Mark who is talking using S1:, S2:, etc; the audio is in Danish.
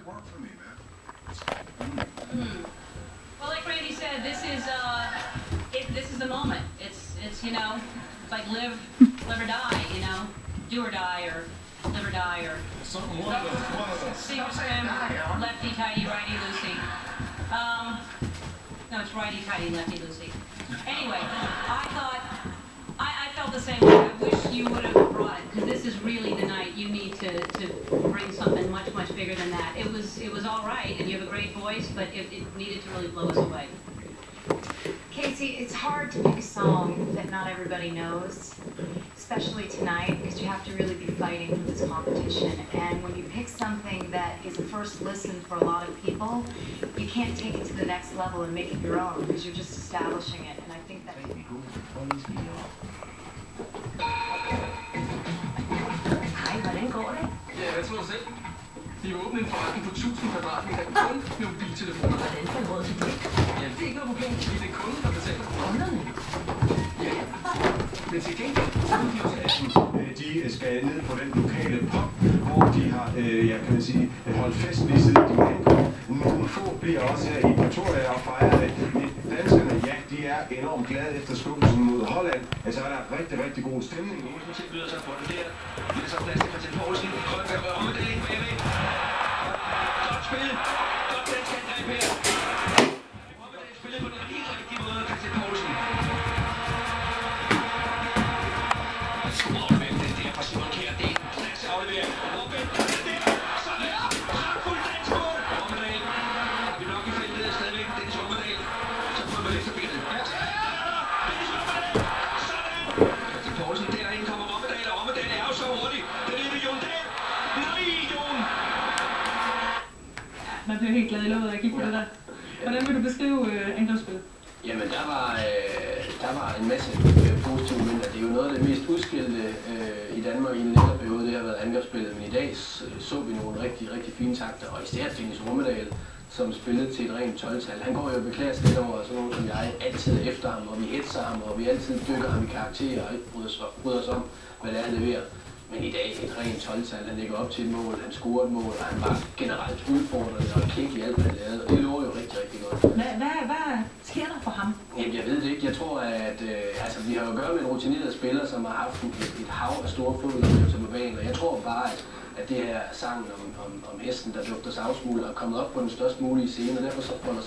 S1: work for me, man.
S2: Well, like Randy said, this is the moment. It's you know, it's like live or die, you know, do or die or live or die or
S1: Something one of those.
S2: sink or swim, lefty tighty, righty loosey. No, it's righty tighty, lefty loosey. Anyway, I felt the same way. I wish you would have brought it, because this is really the night you need to bring something much bigger than that. It was all right, and you have a great voice, but it needed to really blow us away.
S3: Casey, it's hard to pick a song that not everybody knows, especially tonight, because you have to really be fighting for this competition. And when you pick something that is a first listen for a lot of people, you can't take it to the next level and make it your own, because you're just establishing it. And I think that...
S4: Hej, hvordan går det?
S5: Ja, hvad tror du selv? De har åbnet en forretning på 1000 kvadratmeter kun med mobiltelefoner.
S4: Hvordan får du råd til det?
S5: Ja, det er ikke noget problem, fordi det er kunden, der betaler.
S4: Kunderne?
S5: Ja. Men til gengæld, så er de også
S6: de skal ned på den lokale pub, hvor de har, jeg kan sige, holdt fest lige siden de ankom. Nogle få bliver også her i Pretoria og fejrer det. Danskerne, ja, de er enormt glade efter skubelsen mod Holland. Altså er der rigtig god stemning.
S5: Olsen tilbyder sig på den der. Det er så plads til Christian Poulsen. Krønberg og ommedeling bagved. Godt spil. Godt dansk angreb her. Ommedeling spillet på den helt rigtige måde, Christian Poulsen. Omvendt den der fra Simon Kjær. Det er en klasse aflevering. Omvendt den der. Sådan. Pragtfuldt dansk mål. Ommedeling. Vi er nok i feltet stadigvæk. Dennis Ommedeling. Så får man efter benet. Dennis Ommedeling. Sådan. Christian Poulsen derinde kommer Ommedeling. Og Ommedeling er jo så hurtig. Det er det Jon Dahl. Nej, Jon.
S7: Man bliver helt glad i låget at kigge på det der. Hvordan vil du beskrive angrebsspillet?
S8: Jamen, der var en masse positive momenter. Det er jo noget af det mest udskilte i Danmark i en længere periode, det har været angrebsspillet. Men i dag så vi nogle rigtig fine takter, og især Dennis Rommedahl, som spillede til et rent 12-tal. Han går jo og beklager sig lidt over, sådan nogen som jeg, altid efter ham, og vi hetser ham, og vi altid dykker ham i karakterer og ikke bryder os om, hvad det er, han leverer. Men i dag et rent 12-tal. Han lægger op til et mål, han scorer et mål, og han var generelt udfordrende og kæk i alt, hvad han lavede. Og det lover jo rigtig godt.
S7: Hvad sker der for ham?
S8: Jamen, jeg ved det ikke. Jeg tror, at vi har jo at gøre med en rutineret spiller, som har haft et hav af store fodboldoplevelser på banen. Og jeg tror bare, at det her sangen om hesten, der dufter savsmuld, er kommet op på den størst mulige scene, og derfor så folder